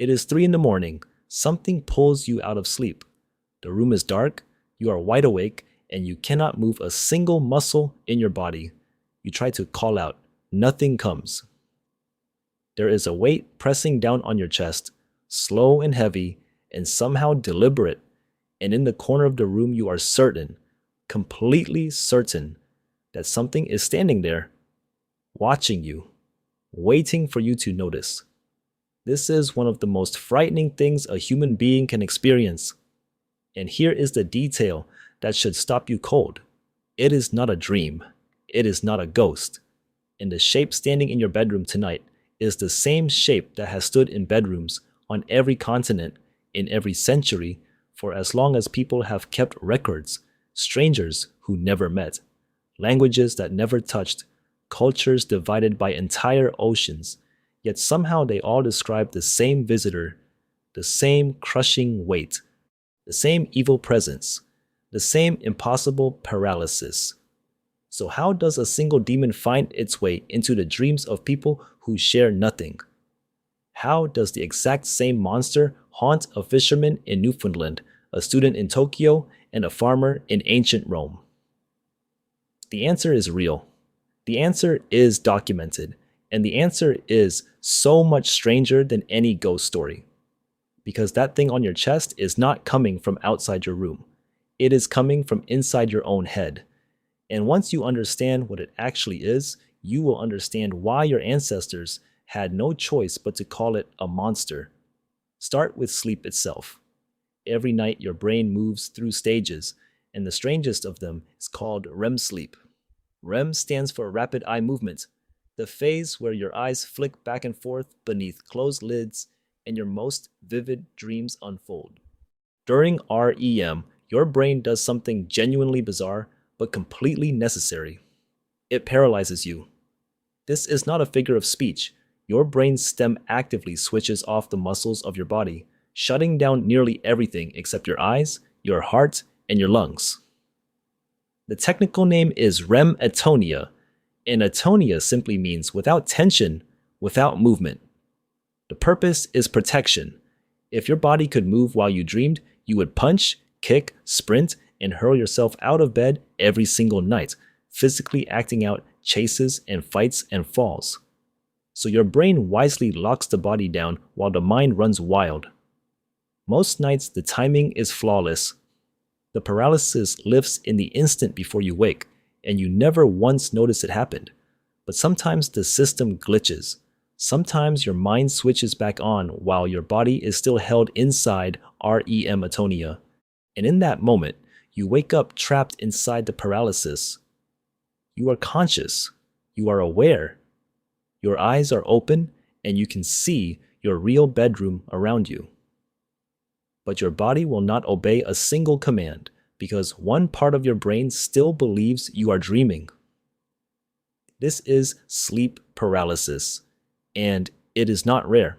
It is 3 in the morning. Something pulls you out of sleep. The room is dark, you are wide awake, and you cannot move a single muscle in your body. You try to call out. Nothing comes. There is a weight pressing down on your chest, slow and heavy, and somehow deliberate. And in the corner of the room, you are certain, completely certain, that something is standing there, watching you, waiting for you to notice. This is one of the most frightening things a human being can experience. And here is the detail that should stop you cold. It is not a dream. It is not a ghost. And the shape standing in your bedroom tonight is the same shape that has stood in bedrooms on every continent in every century for as long as people have kept records, strangers who never met, languages that never touched, cultures divided by entire oceans, yet somehow they all describe the same visitor, the same crushing weight, the same evil presence, the same impossible paralysis. So how does a single demon find its way into the dreams of people who share nothing? How does the exact same monster haunt a fisherman in Newfoundland, a student in Tokyo, and a farmer in ancient Rome? The answer is real. The answer is documented. And the answer is so much stranger than any ghost story. Because that thing on your chest is not coming from outside your room. It is coming from inside your own head. And once you understand what it actually is, you will understand why your ancestors had no choice but to call it a monster. Start with sleep itself. Every night your brain moves through stages, and the strangest of them is called REM sleep. REM stands for rapid eye movement, the phase where your eyes flick back and forth beneath closed lids and your most vivid dreams unfold. During REM, your brain does something genuinely bizarre but completely necessary. It paralyzes you. This is not a figure of speech. Your brain's stem actively switches off the muscles of your body, shutting down nearly everything except your eyes, your heart, and your lungs. The technical name is REM atonia, and atonia simply means without tension, without movement. The purpose is protection. If your body could move while you dreamed, you would punch, kick, sprint, and hurl yourself out of bed every single night, physically acting out chases and fights and falls. So your brain wisely locks the body down while the mind runs wild. Most nights the timing is flawless. The paralysis lifts in the instant before you wake, and you never once notice it happened. But sometimes the system glitches. Sometimes your mind switches back on while your body is still held inside REM atonia. And in that moment, you wake up trapped inside the paralysis. You are conscious. You are aware. Your eyes are open and you can see your real bedroom around you. But your body will not obey a single command because one part of your brain still believes you are dreaming. This is sleep paralysis, and it is not rare.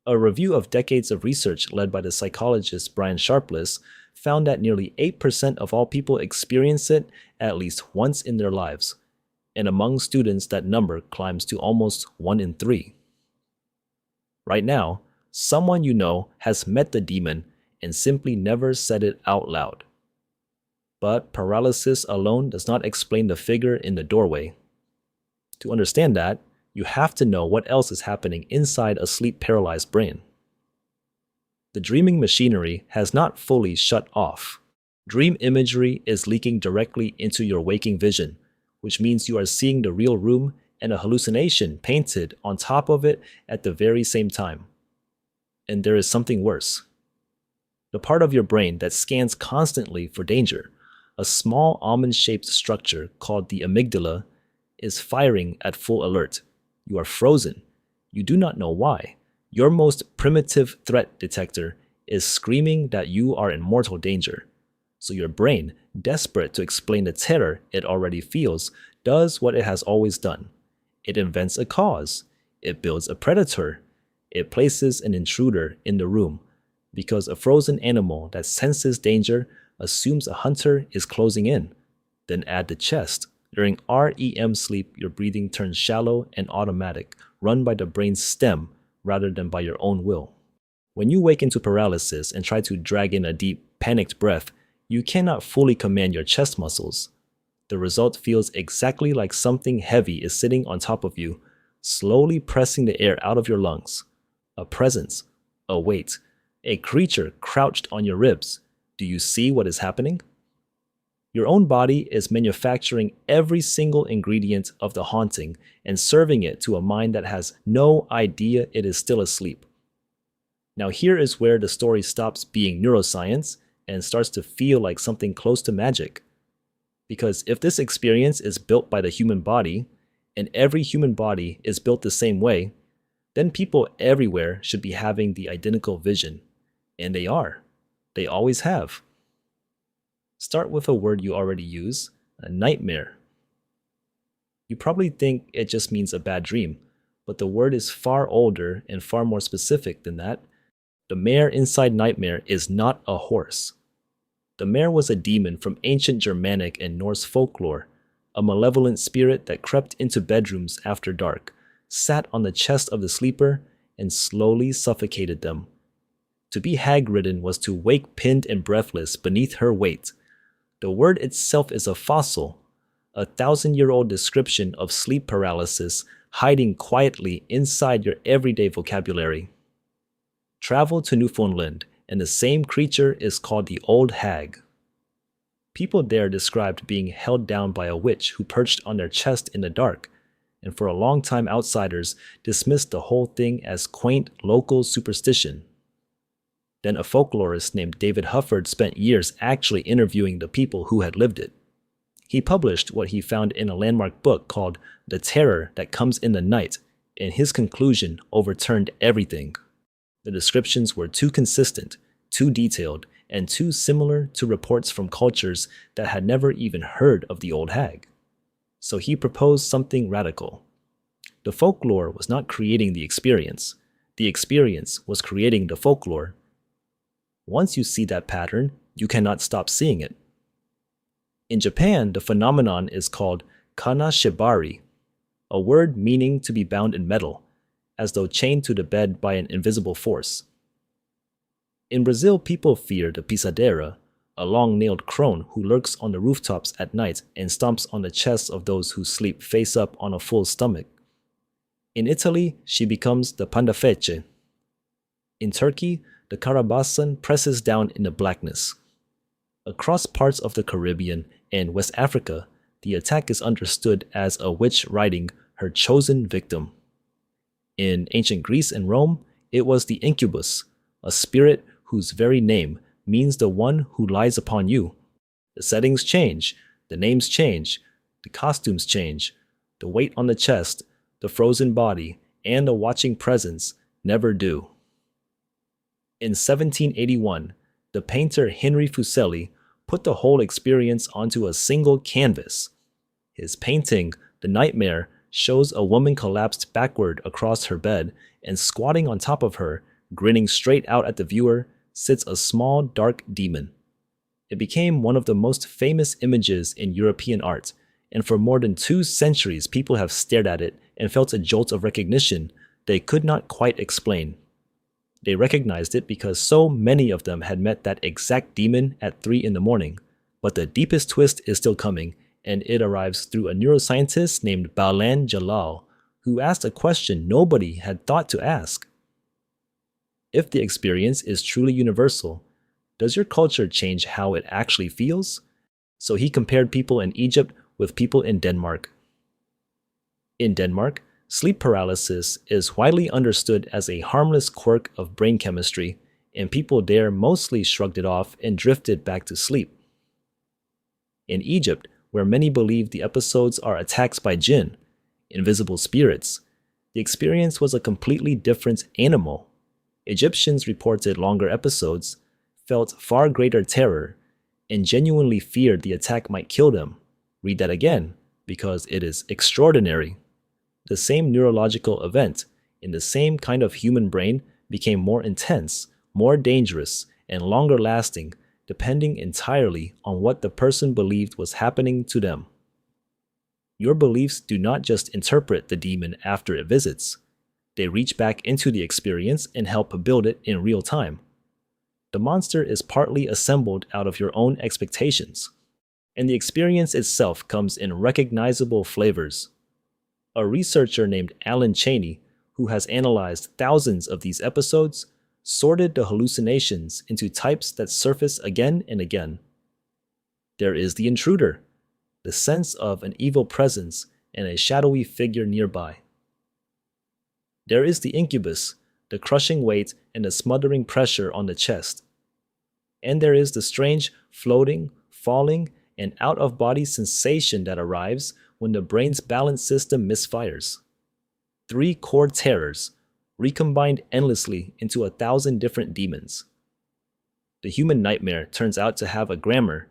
A review of decades of research led by the psychologist Brian Sharpless found that nearly 8% of all people experience it at least once in their lives, and among students that number climbs to almost 1 in 3. Right now, someone you know has met the demon and simply never said it out loud. But paralysis alone does not explain the figure in the doorway. To understand that, you have to know what else is happening inside a sleep-paralyzed brain. The dreaming machinery has not fully shut off. Dream imagery is leaking directly into your waking vision, which means you are seeing the real room and a hallucination painted on top of it at the very same time. And there is something worse. The part of your brain that scans constantly for danger, a small almond-shaped structure called the amygdala, is firing at full alert. You are frozen. You do not know why. Your most primitive threat detector is screaming that you are in mortal danger. So your brain, desperate to explain the terror it already feels, does what it has always done. It invents a cause. It builds a predator. It places an intruder in the room, because a frozen animal that senses danger assumes a hunter is closing in. Then add the chest. During REM sleep, your breathing turns shallow and automatic, run by the brain's stem, rather than by your own will. When you wake into paralysis and try to drag in a deep, panicked breath, you cannot fully command your chest muscles. The result feels exactly like something heavy is sitting on top of you, slowly pressing the air out of your lungs. A presence, a weight, a creature crouched on your ribs. Do you see what is happening? Your own body is manufacturing every single ingredient of the haunting and serving it to a mind that has no idea it is still asleep. Now here is where the story stops being neuroscience and starts to feel like something close to magic. Because if this experience is built by the human body, and every human body is built the same way, then people everywhere should be having the identical vision. And they are. They always have. Start with a word you already use, a nightmare. You probably think it just means a bad dream, but the word is far older and far more specific than that. The mare inside nightmare is not a horse. The mare was a demon from ancient Germanic and Norse folklore, a malevolent spirit that crept into bedrooms after dark, sat on the chest of the sleeper, and slowly suffocated them. To be hag-ridden was to wake pinned and breathless beneath her weight. The word itself is a fossil, a 1,000-year-old description of sleep paralysis hiding quietly inside your everyday vocabulary. Travel to Newfoundland, and the same creature is called the Old Hag. People there described being held down by a witch who perched on their chest in the dark, and for a long time outsiders dismissed the whole thing as quaint local superstition. Then a folklorist named David Hufford spent years actually interviewing the people who had lived it. He published what he found in a landmark book called The Terror That Comes in the Night, and his conclusion overturned everything. The descriptions were too consistent, too detailed, and too similar to reports from cultures that had never even heard of the Old Hag. So he proposed something radical. The folklore was not creating the experience was creating the folklore. Once you see that pattern, you cannot stop seeing it. In Japan, the phenomenon is called kanashibari, a word meaning to be bound in metal, as though chained to the bed by an invisible force. In Brazil, people fear the Pisadeira, a long-nailed crone who lurks on the rooftops at night and stomps on the chests of those who sleep face up on a full stomach. In Italy, she becomes the pandafece. In Turkey, the Karabasan presses down in the blackness. Across parts of the Caribbean and West Africa, the attack is understood as a witch riding her chosen victim. In ancient Greece and Rome, it was the incubus, a spirit whose very name means the one who lies upon you. The settings change, the names change, the costumes change, the weight on the chest, the frozen body, and the watching presence never do. In 1781, the painter Henry Fuseli put the whole experience onto a single canvas. His painting, The Nightmare, shows a woman collapsed backward across her bed, and squatting on top of her, grinning straight out at the viewer, sits a small, dark demon. It became one of the most famous images in European art, and for more than 2 centuries people have stared at it and felt a jolt of recognition they could not quite explain. They recognized it because so many of them had met that exact demon at 3 in the morning, but the deepest twist is still coming, and it arrives through a neuroscientist named Balan Jalal, who asked a question nobody had thought to ask. If the experience is truly universal, does your culture change how it actually feels? So he compared people in Egypt with people in Denmark. In Denmark, sleep paralysis is widely understood as a harmless quirk of brain chemistry, and people there mostly shrugged it off and drifted back to sleep. In Egypt, where many believe the episodes are attacks by jinn, invisible spirits, the experience was a completely different animal. Egyptians reported longer episodes, felt far greater terror, and genuinely feared the attack might kill them. Read that again, because it is extraordinary. The same neurological event, in the same kind of human brain, became more intense, more dangerous, and longer lasting, depending entirely on what the person believed was happening to them. Your beliefs do not just interpret the demon after it visits. They reach back into the experience and help build it in real time. The monster is partly assembled out of your own expectations, and the experience itself comes in recognizable flavors. A researcher named Alan Cheney, who has analyzed thousands of these episodes, sorted the hallucinations into types that surface again and again. There is the intruder, the sense of an evil presence and a shadowy figure nearby. There is the incubus, the crushing weight and the smothering pressure on the chest. And there is the strange floating, falling, and out-of-body sensation that arrives when the brain's balance system misfires. 3 core terrors, recombined endlessly into 1,000 different demons. The human nightmare turns out to have a grammar,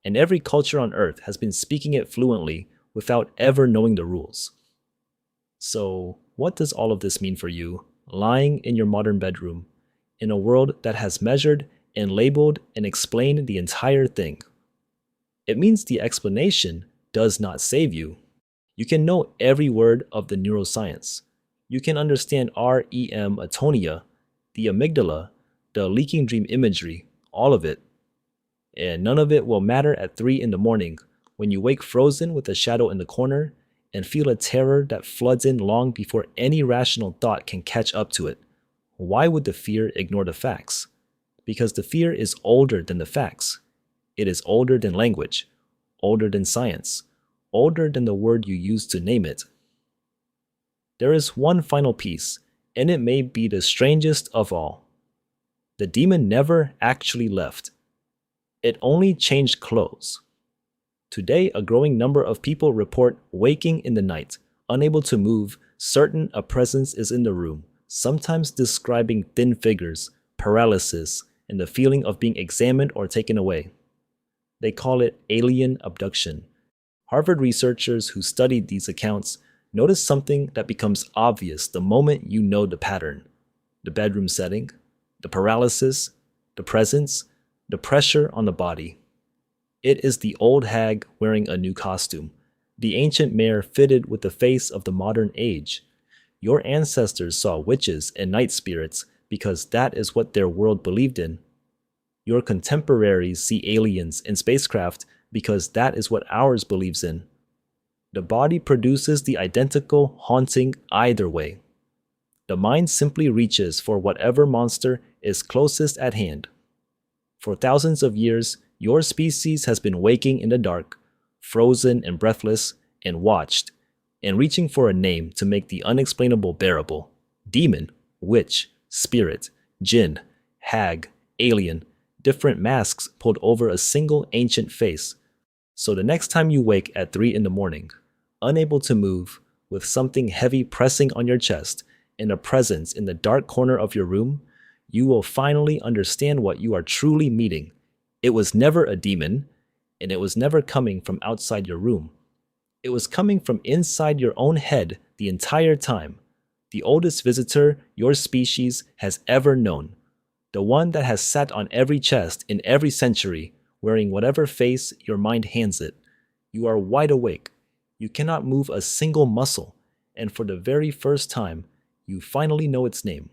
and every culture on Earth has been speaking it fluently without ever knowing the rules. So, what does all of this mean for you, lying in your modern bedroom, in a world that has measured and labeled and explained the entire thing? It means the explanation does not save you. You can know every word of the neuroscience. You can understand REM atonia, the amygdala, the leaking dream imagery, all of it. And none of it will matter at 3 in the morning when you wake frozen with a shadow in the corner and feel a terror that floods in long before any rational thought can catch up to it. Why would the fear ignore the facts? Because the fear is older than the facts. It is older than language, older than science, older than the word you use to name it. There is one final piece, and it may be the strangest of all. The demon never actually left. It only changed clothes. Today, a growing number of people report waking in the night, unable to move, certain a presence is in the room, sometimes describing thin figures, paralysis, and the feeling of being examined or taken away. They call it alien abduction. Harvard researchers who studied these accounts noticed something that becomes obvious the moment you know the pattern. The bedroom setting, the paralysis, the presence, the pressure on the body. It is the old hag wearing a new costume, the ancient mare fitted with the face of the modern age. Your ancestors saw witches and night spirits because that is what their world believed in. Your contemporaries see aliens and spacecraft because that is what ours believes in. The body produces the identical haunting either way. The mind simply reaches for whatever monster is closest at hand. For thousands of years, your species has been waking in the dark, frozen and breathless, and watched, and reaching for a name to make the unexplainable bearable. Demon, witch, spirit, jinn, hag, alien, different masks pulled over a single ancient face. So the next time you wake at 3 in the morning, unable to move, with something heavy pressing on your chest, and a presence in the dark corner of your room, you will finally understand what you are truly meeting. It was never a demon, and it was never coming from outside your room. It was coming from inside your own head the entire time. The oldest visitor your species has ever known. The one that has sat on every chest in every century, wearing whatever face your mind hands it. You are wide awake. You cannot move a single muscle, and for the very first time, you finally know its name.